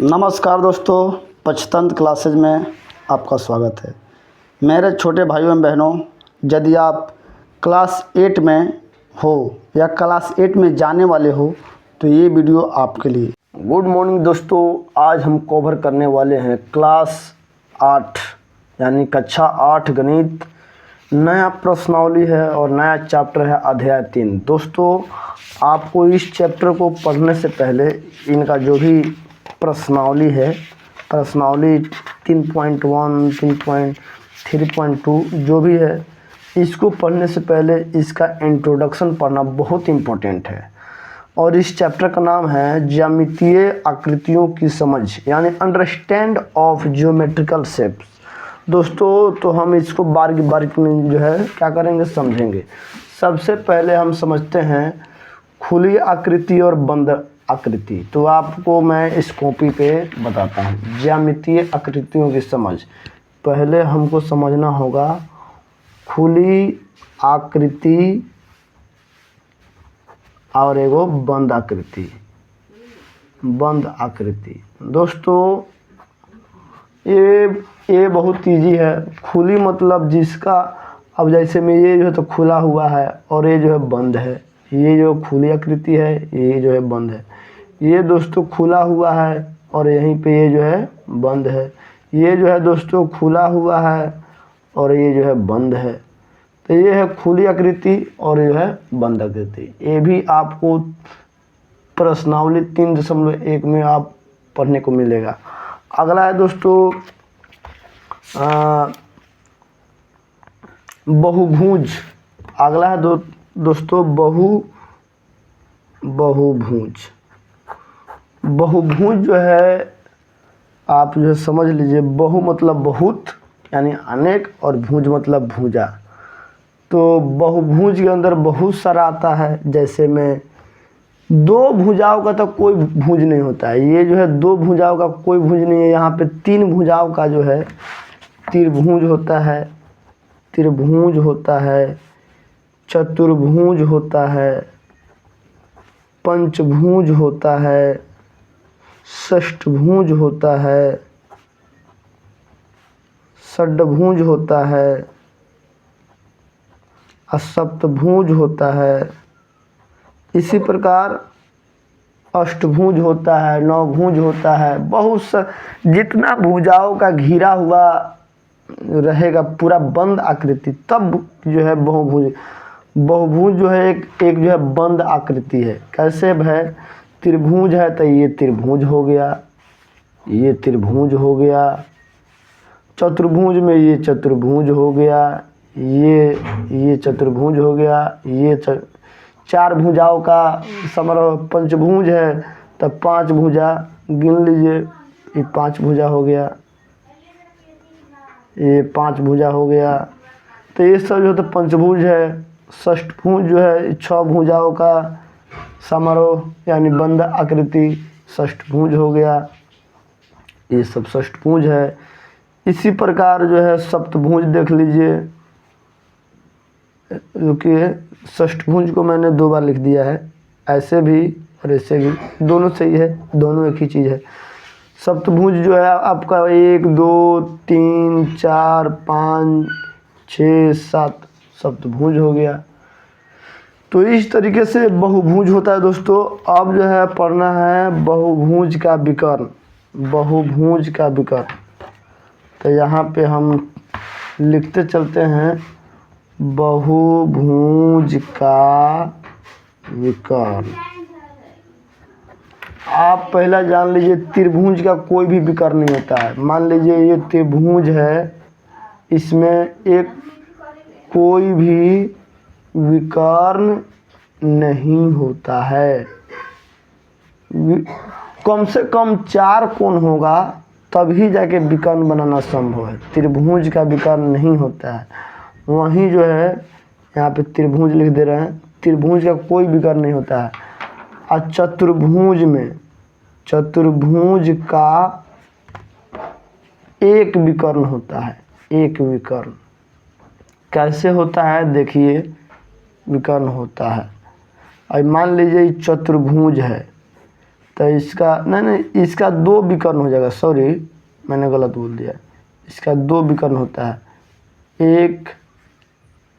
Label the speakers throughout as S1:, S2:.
S1: नमस्कार दोस्तों, पंचतंत्र क्लासेज में आपका स्वागत है। मेरे छोटे भाइयों एवं बहनों, यदि आप क्लास 8 में हो या क्लास 8 में जाने वाले हो तो ये वीडियो आपके लिए। गुड मॉर्निंग दोस्तों, आज हम कवर करने वाले हैं क्लास 8 यानी कक्षा 8 गणित। नया प्रश्नावली है और नया चैप्टर है अध्याय 3। दोस्तों, आपको इस चैप्टर को पढ़ने से पहले इनका जो भी प्रश्नावली है, प्रश्नावली 3.1, 3.3.2 जो भी है, इसको पढ़ने से पहले इसका इंट्रोडक्शन पढ़ना बहुत इम्पोर्टेंट है। और इस चैप्टर का नाम है ज्यामितीय आकृतियों की समझ यानी अंडरस्टैंड ऑफ ज्योमेट्रिकल शेप्स। दोस्तों, तो हम इसको बारीक बारीक में जो है क्या करेंगे, समझेंगे। सबसे पहले हम समझते हैं खुली आकृति और बंद आकृति। तो आपको मैं इस कॉपी पे बताता हूँ ज्यामितीय आकृतियों की समझ। पहले हमको समझना होगा खुली आकृति और एगो बंद आकृति। बंद आकृति दोस्तों, ये बहुत इजी है। खुली मतलब जिसका, अब जैसे में ये जो है तो खुला हुआ है और ये जो है बंद है। ये जो खुली आकृति है, ये जो है बंद है। ये दोस्तों खुला हुआ है और यहीं पे ये जो है बंद है। ये जो है दोस्तों खुला हुआ है और ये जो है बंद है। तो ये है खुली आकृति और ये है बंद आकृति। ये भी आपको प्रश्नावली 3.1 में आप पढ़ने को मिलेगा। अगला है दोस्तों बहुभुज। अगला है दोस्तों बहुभुज। बहुभुज जो है आप जो समझ लीजिए, बहु मतलब बहुत यानी अनेक और भुज मतलब भुजा। तो बहुभुज के अंदर बहुत सारा आता है। जैसे में दो भुजाओं का तो कोई भुज नहीं होता है। ये जो है दो भुजाओं का कोई भुज नहीं है। यहाँ पे तीन भुजाओं का जो है त्रिभुज होता है, त्रिभुज होता है, चतुर्भुज होता है, पंचभुज होता है, षष्ठभुज होता है, षड्भुज होता है, सप्तभुज होता है। इसी प्रकार अष्टभुज होता है, नवभुज होता है। बहुत सा जितना भुजाओं का घिरा हुआ रहेगा पूरा बंद आकृति, तब जो है बहुभुज। बहुभुज जो है एक जो है बंद आकृति है। कैसे है, त्रिभुज है तो ये त्रिभुज हो गया, ये त्रिभुज हो गया। चतुर्भुज में ये चतुर्भुज हो गया, ये चतुर्भुज हो गया। ये चार भुजाओं का समारोह पंचभुज है तो पांच भुजा गिन लीजिए। ये पांच भुजा हो गया, ये पांच भुजा हो गया। तो ये सब जो तो पंचभुज है। षष्ठभुज जो है 6 भुजाओं का समारोह यानी बंद आकृति, षष्ठभुज हो गया। ये सब षष्ठभुज है। इसी प्रकार जो है सप्तभुज देख लीजिए। रुकिए, षष्ठभुज को मैंने 2 बार लिख दिया है, ऐसे भी और ऐसे भी, दोनों सही है, दोनों एक ही चीज़ है। सप्तभुज जो है आपका 1 2 3 4 5 6 7 सप्तभुज हो गया। तो इस तरीके से बहुभुज होता है दोस्तों। अब जो है पढ़ना है बहुभुज का विकर्ण। बहुभुज का विकर्ण, तो यहाँ पे हम लिखते चलते हैं बहुभुज का विकर्ण। आप पहला जान लीजिए त्रिभुज का कोई भी विकर्ण नहीं होता है। मान लीजिए ये त्रिभुज है, इसमें एक कोई भी विकर्ण नहीं होता है। कम से कम 4 कोण होगा तभी जाके विकर्ण बनाना संभव है। त्रिभुज का विकर्ण नहीं होता है। वहीं जो है यहाँ पे त्रिभुज लिख दे रहे हैं, त्रिभुज का कोई विकर्ण नहीं होता है। और चतुर्भुज में, चतुर्भुज का एक विकर्ण होता है। एक विकर्ण कैसे होता है, देखिए विकर्ण होता है। और मान लीजिए चतुर्भुज है तो इसका नहीं इसका 2 विकर्ण हो जाएगा, सॉरी मैंने गलत बोल दिया। इसका 2 विकर्ण होता है, 1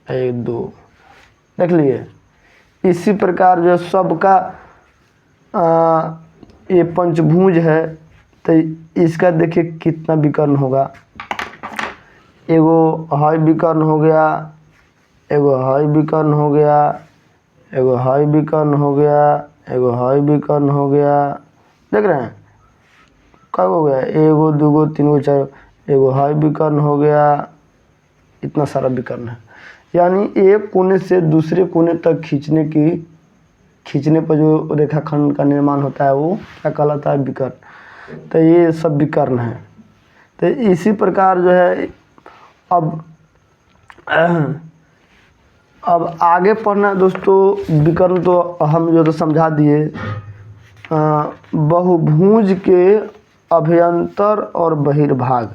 S1: 1 2, देख लिए। इसी प्रकार जो सबका ये पंचभुज है तो इसका देखिए कितना विकर्ण होगा। एगो हाई विकर्ण हो गया, एगो हाई विकर्ण हो गया, एगो हाई विकर्ण हो गया, एगो हाई विकर्ण हो गया, देख रहे हैं कब हो गया, एगो दूगो तीनगो चार, एगो हाई विकर्ण हो गया, इतना सारा विकर्ण है। यानी एक कोने से दूसरे कोने तक खींचने पर जो रेखाखंड का निर्माण होता है वो क्या कहलाता है, विकर्ण। तो ये सब विकर्ण है। तो इसी प्रकार जो है अब आगे पढ़ना दोस्तों। विकर्ण तो हम जो तो समझा दिए। बहुभुज के अभ्यंतर और बहिर्भाग,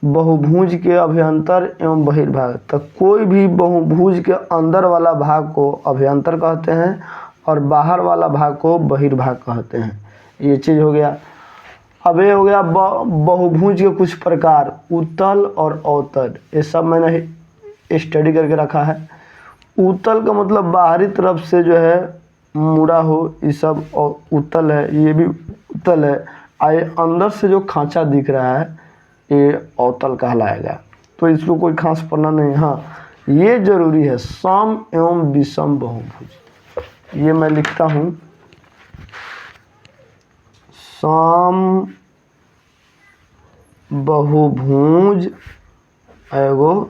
S1: बहुभुज के अभ्यंतर एवं बहिर्भाग। तो कोई भी बहुभुज के अंदर वाला भाग को अभ्यंतर कहते हैं और बाहर वाला भाग को बहिर्भाग कहते हैं। ये चीज़ हो गया। अब ये हो गया बहुभुज के कुछ प्रकार, उत्तल और अवतल। ये सब मैंने स्टडी करके रखा है। उत्तल का मतलब बाहरी तरफ से जो है मुड़ा हो, ये सब उत्तल है। ये भी उत्तल है। आए अंदर से जो खांचा दिख रहा है ये अवतल कहलाएगा। तो इसको कोई खास पढ़ना नहीं। हाँ, ये जरूरी है, सम एवं विषम बहुभुज। ये मैं लिखता हूँ, सम बहुभुज एगो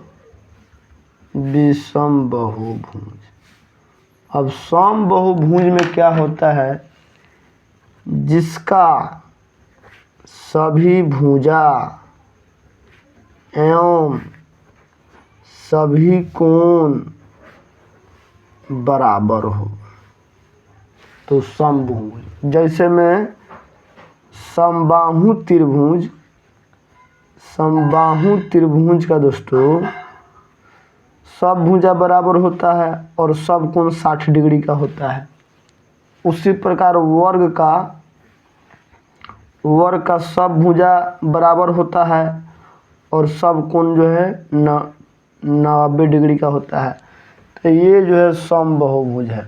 S1: विषम बहुभुज। अब सम बहुभुज में क्या होता है, जिसका सभी भुजा एवं सभी कोण बराबर हो तो समभुज। जैसे में समबाहु त्रिभुज, समबाहु त्रिभुज का दोस्तों सब भुजा बराबर होता है और सब कोण 60 डिग्री का होता है। उसी प्रकार वर्ग का सब भुजा बराबर होता है और सब कोण जो है 90 डिग्री का होता है। तो ये जो है सम बहुभुज है।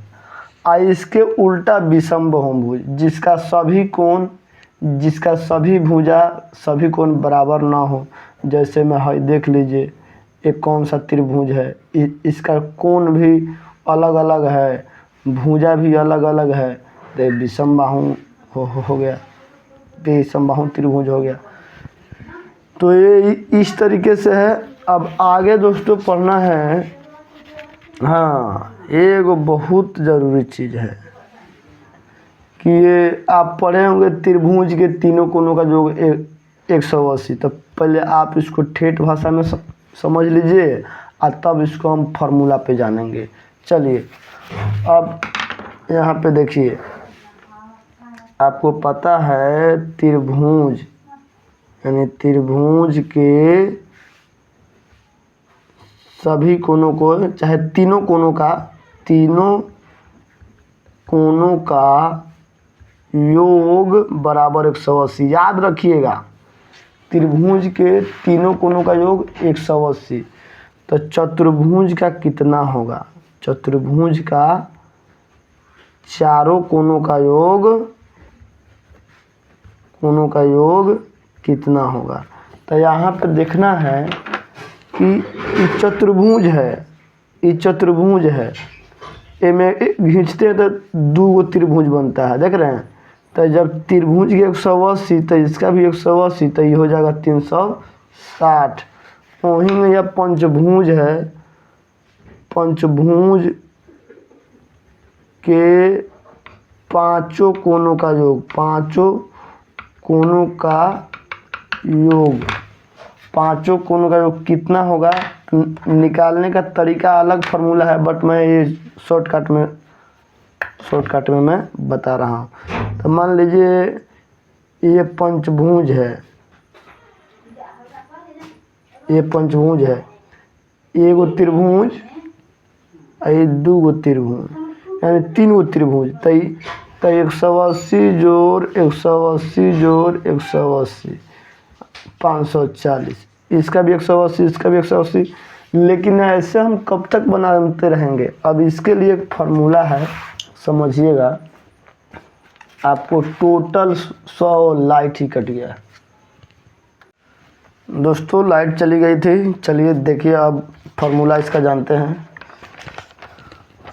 S1: इसके उल्टा विषम बहुभुज, जिसका सभी भुजा सभी कोण बराबर ना हो। जैसे में देख लीजिए, एक कौन सा त्रिभुज है, इसका कोण भी अलग अलग है, भुजा भी अलग अलग है, तो विषम बाहु हो गया, विषम बाहु त्रिभुज हो गया। तो ये इस तरीके से है। अब आगे दोस्तों पढ़ना है, हाँ, एक बहुत ज़रूरी चीज़ है कि ये आप पढ़े होंगे त्रिभुज के तीनों कोणों का योग 180। तो पहले आप इसको ठेठ भाषा में समझ लीजिए और तब इसको हम फार्मूला पे जानेंगे। चलिए अब यहाँ पे देखिए, आपको पता है त्रिभुज यानी त्रिभुज के सभी कोणों को, चाहे तीनों कोणों का योग बराबर 180। याद रखिएगा, त्रिभुज के तीनों कोणों का योग 180। तो चतुर्भुज का कितना होगा, चतुर्भुज का चारों कोणों का योग कितना होगा। तो यहाँ पर देखना है कि ये चतुर्भुज है, ये में खींचते हैं तो 2 त्रिभुज बनता है, देख रहे हैं। तो जब त्रिभुज के 180 तो इसका भी 180, तो ये हो जाएगा 360। वहीं में यह पंचभुज है, पंचभुज के पांचों कोणों का योग, पांचों कोणों का योग कितना होगा, निकालने का तरीका अलग फार्मूला है, बट मैं ये शॉर्टकट में मैं बता रहा हूँ। तो मान लीजिए ये पंचभुज है, एगो त्रिभुज, ये 2 त्रिभुज, यानी 3 त्रिभुज। तो तो 180 जोड़ 180 जोड़ 180 540, इसका भी 180, इसका भी 180। लेकिन ऐसे हम कब तक बनाते रहेंगे? अब इसके लिए एक फार्मूला है, समझिएगा। आपको टोटल 100 लाइट ही कट गया। दोस्तों लाइट चली गई थी। चलिए देखिए, अब फार्मूला इसका जानते हैं।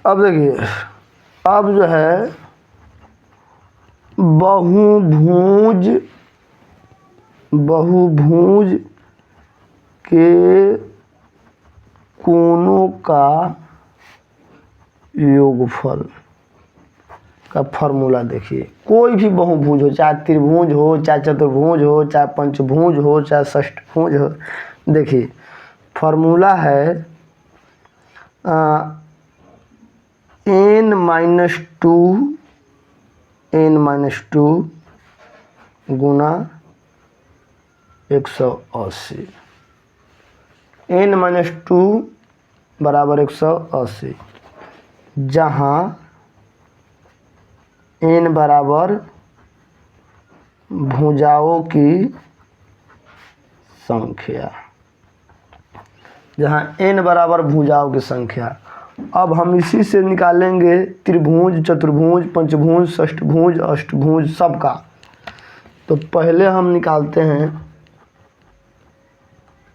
S1: अब देखिए, अब जो है बहुभुज के कोनों का योगफल का फार्मूला देखिए। कोई भी बहुभुज हो, चाहे त्रिभुज हो, चाहे चतुर्भुज हो, चाहे पंचभुज हो, चाहे षष्ठभुज हो, देखिए फार्मूला है n-2 गुना 180, n-2 बराबर 180, जहाँ n बराबर भुजाओं की संख्या, जहाँ n बराबर भुजाओं की संख्या। अब हम इसी से निकालेंगे त्रिभुज, चतुर्भुज, पंचभुज, षष्ठभुज, अष्टभुज सबका। तो पहले हम निकालते हैं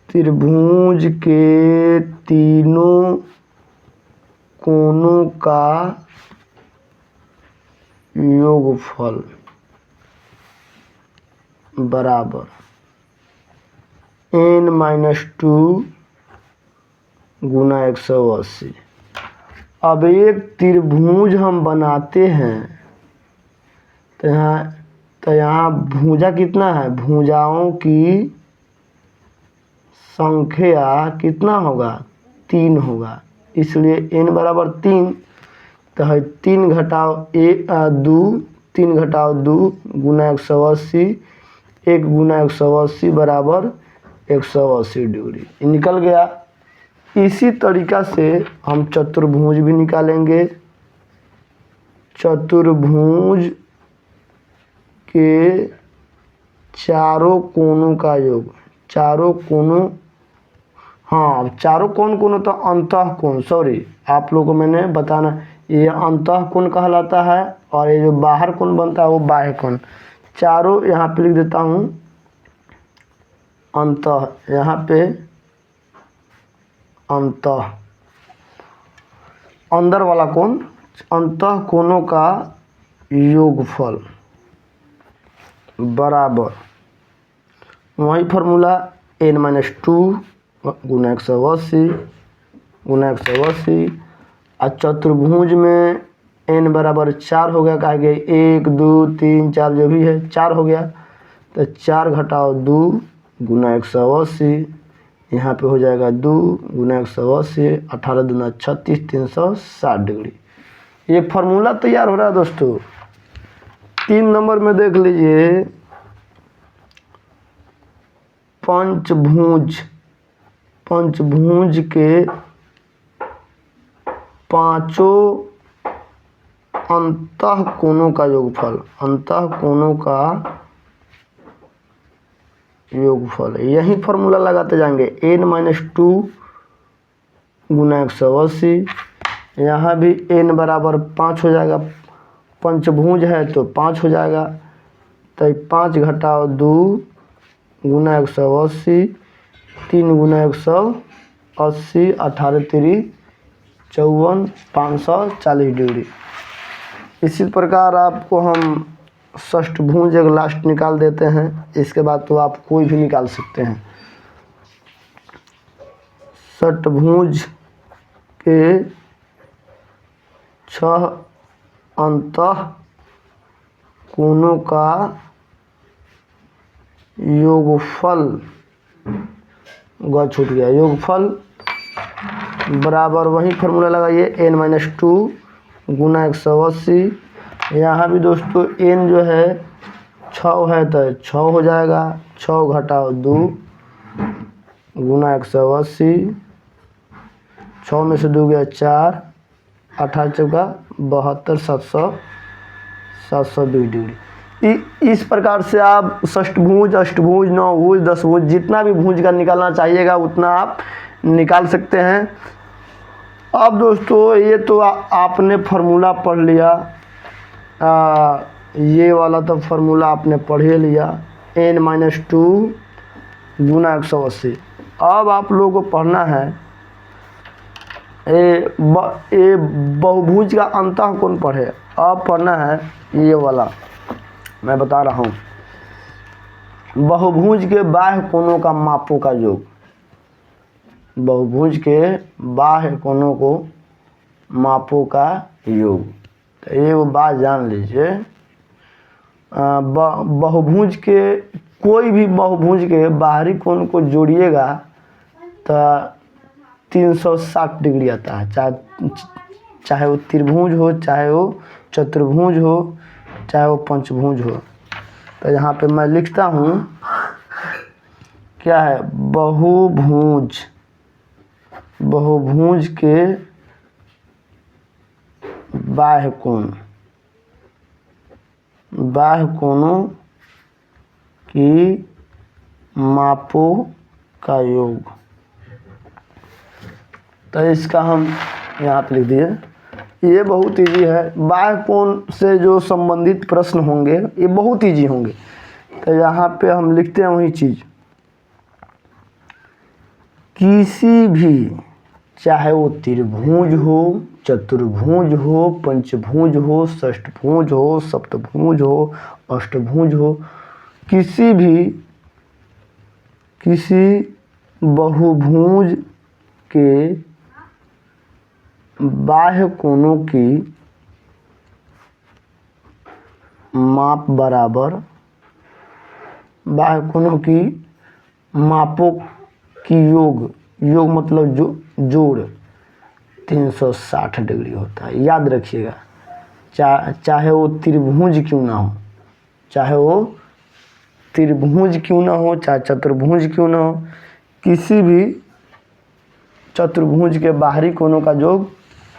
S1: त्रिभुज के तीनों कोनों का योगफल बराबर n-2 गुना 180। अब एक त्रिभुज हम बनाते हैं तो यहाँ भुजा कितना है? भुजाओं की संख्या कितना होगा? 3 होगा। इसलिए n बराबर 3, तो है 3 घटाओ 2, 3 घटाओ 2 गुना 180, 1 गुना 180 बराबर 180 डिग्री निकल गया। इसी तरीक़ा से हम चतुर्भुज भी निकालेंगे। चतुर्भुज के चारों कोनों का योग, चारों कोनों, हाँ चारों कोण तो अंतः कोण, सॉरी आप लोगों को मैंने बताना, ये अंतः कोण कहलाता है और ये जो बाहर कोण बनता है वो बाह्य कोण। चारों यहाँ पे लिख देता हूँ अंतः, यहाँ पे अंतः, अंदर वाला कोण, अंतः कोणों का योगफल बराबर वही फार्मूला n-2 गुना 180 गुना 180। और चतुर्भुज में n बराबर 4 हो गया, कहा गया 1 2 3 4 जो भी है 4 हो गया। तो 4 घटाओ 2 गुना 180, यहाँ पे हो जाएगा 2 गुना 180, 18 दूना 36, 360 डिग्री। ये फार्मूला तैयार हो रहा है दोस्तों। 3 नंबर में देख लीजिए, पंचभुज के पांचों अंतः कोणों का योगफल, अंतः कोणों का योगफल, यही फार्मूला लगाते जाएंगे। n-2 गुना 180, यहाँ भी n बराबर 5 हो जाएगा, पंचभुज है तो 5 हो जाएगा। तो 5 घटाओ 2 गुना 180, 3 गुना 180, 18 3 54, 540 डिग्री। इसी प्रकार आपको हम षष्ठभुज एक लास्ट निकाल देते हैं, इसके बाद तो आप कोई भी निकाल सकते हैं। षष्ठभुज के 6 अंतः कोणों का योगफल, ग छूट गया, योगफल बराबर वही फार्मूला लगाइए n-2 गुना 180। यहाँ भी दोस्तों n जो है 6 है तो 6 हो जाएगा, 6 घटाओ 2 गुना 180, 6 में से 2 गया 4, 18 चौका 72, 720 डिग्री। इस प्रकार से आप षष्ठभुज, अष्टभुज, नवभुज, दशभुज जितना भी भुज का निकालना चाहिएगा उतना आप निकाल सकते हैं। अब दोस्तों ये तो आपने फार्मूला पढ़ लिया, ये वाला तो फार्मूला आपने पढ़ ही लिया, n-2 गुना 180। अब आप लोगों को पढ़ना है ये बहुभुज का अंतः कोण पढ़े। अब पढ़ना है ये वाला, मैं बता रहा हूँ, बहुभुज के बाह्य कोणों का मापों का योग। बहुभुज के बाह्य कोणों को मापों का योग। तो ये वो बात जान लीजिए, बहुभुज के कोई भी बहुभुज के बाहरी कोण को जोड़िएगा तो 360 डिग्री आता है, चाहे वो त्रिभुज हो, चाहे वो चतुर्भुज हो, चाहे वो पंचभुज हो। तो यहाँ पे मैं लिखता हूँ क्या है, बहुभुज के बाह्य कोणों की मापों का योग। तो इसका हम यहाँ पे लिख दिए। ये बहुत इजी है, बाह्य कोण से जो संबंधित प्रश्न होंगे ये बहुत इजी होंगे। तो यहाँ पे हम लिखते हैं वही चीज़, किसी भी, चाहे वो त्रिभुज हो, चतुर्भुज हो, पंचभुज हो, षष्ठभुज हो, सप्तभुज हो, अष्टभुज हो, किसी बहुभुज के बाह्य कोणों की माप बराबर, बाह्य कोणों की मापों की योग मतलब जोड़ 360 डिग्री होता है। याद रखिएगा, चाहे वो त्रिभुज क्यों ना हो, चाहे वो त्रिभुज क्यों ना हो, चाहे चतुर्भुज क्यों ना हो, किसी भी चतुर्भुज के बाहरी कोणों का योग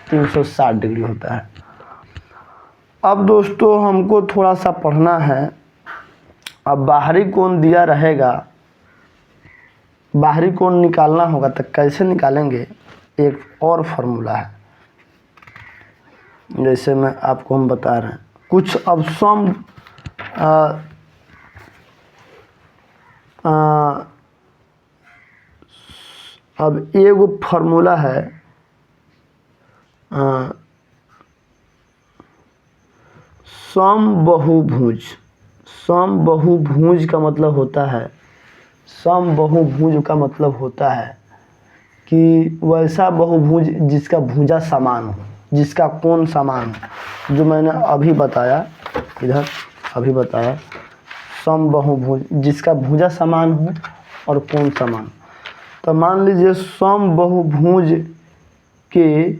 S1: 360 डिग्री होता है। अब दोस्तों हमको थोड़ा सा पढ़ना है। अब बाहरी कोण दिया रहेगा, बाहरी कोण निकालना होगा, तो कैसे निकालेंगे, एक और फार्मूला है, जैसे मैं आपको हम बता रहे हैं कुछ। अब अब एगो फार्मूला है, समबाहुभुज। समबाहुभुज का मतलब होता है, समबाहुभुज का मतलब होता है कि वैसा बहुभुज जिसका भुजा समान हो, जिसका कोण समान हो, जो मैंने अभी बताया, इधर अभी बताया, समबाहुभुज जिसका भुजा समान हो और कोण समान। तो मान लीजिए समबाहुभुज के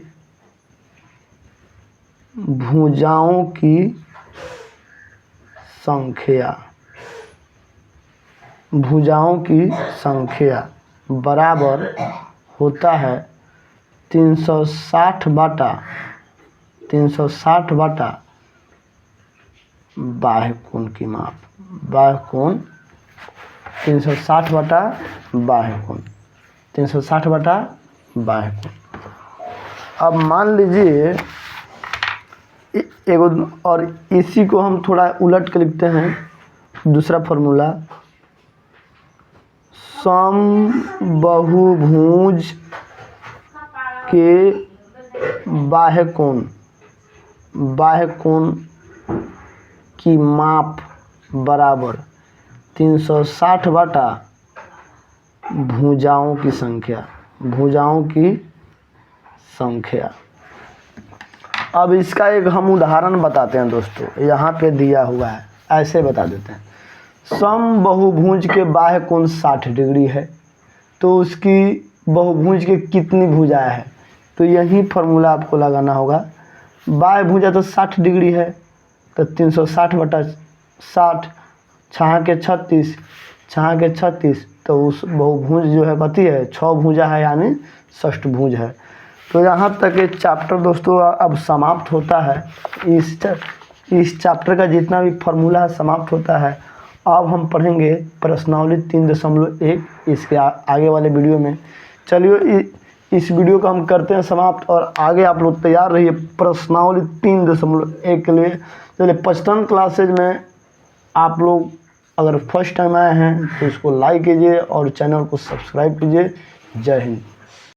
S1: भुजाओं की संख्या बराबर होता है 360 बटा बाह्य कोण की माप। बाह्य कोण 360 बटा बाह्य कोण, 360 बटा बाह्य कोण। अब मान लीजिए एगो, और इसी को हम थोड़ा उलट के लिखते हैं, दूसरा फार्मूला, समबाहुभुज के बाह्य कोण की माप बराबर 360 बटा भुजाओं की संख्या। अब इसका एक हम उदाहरण बताते हैं दोस्तों, यहाँ पे दिया हुआ है, ऐसे बता देते हैं। समबाहुभुज के बाह्य कोण 60 डिग्री है, तो उसकी बहुभुज के कितनी भुजाएं हैं, तो यही फार्मूला आपको लगाना होगा। बाह्य भुजा तो 60 डिग्री है, तो 360 बटा 60, 6 के 36, तो उस बहुभुज जो है कथी है, 6 भुजा है, यानी षष्ठभुज है। तो यहाँ तक ये चैप्टर दोस्तों अब समाप्त होता है। इस चैप्टर का जितना भी फार्मूला है समाप्त होता है। अब हम पढ़ेंगे प्रश्नावली 3.1 इसके आगे वाले वीडियो में। चलिए इस वीडियो को हम करते हैं समाप्त और आगे आप लोग तैयार रहिए प्रश्नावली 3.1 के लिए। चलिए 55 क्लासेज में आप लोग अगर फर्स्ट टाइम आए हैं तो इसको लाइक कीजिए और चैनल को सब्सक्राइब कीजिए। जय हिंद।